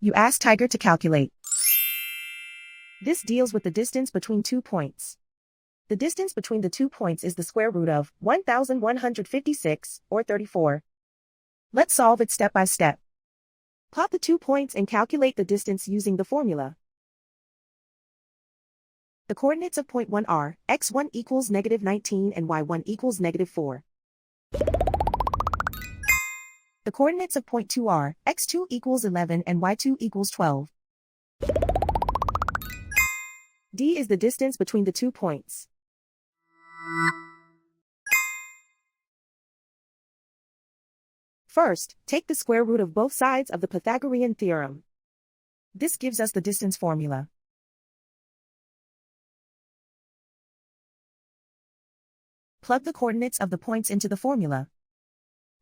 You ask Tiger to calculate. This deals with the distance between 2 points. The distance between the 2 points is the square root of 1156, or 34. Let's solve it step by step. Plot the 2 points and calculate the distance using the formula. The coordinates of point 1 are x1 equals -19 and y1 equals -4. The coordinates of point 2 are x2 equals 11 and y2 equals 12. D is the distance between the 2 points. First, take the square root of both sides of the Pythagorean theorem. This gives us the distance formula. Plug the coordinates of the points into the formula.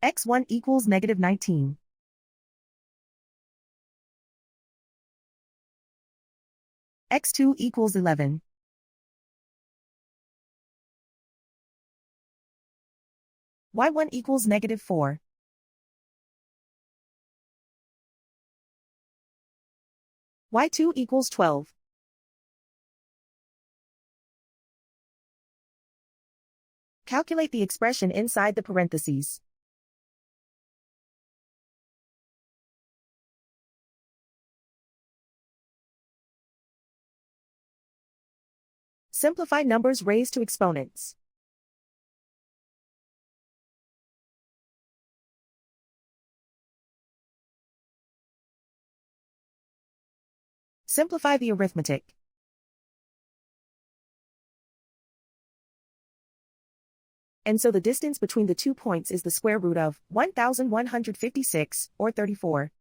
x1 equals -19. x2 equals 11. y1 equals -4. y2 equals 12. Calculate the expression inside the parentheses. Simplify numbers raised to exponents. Simplify the arithmetic. And so the distance between the 2 points is the square root of 1156, or 34.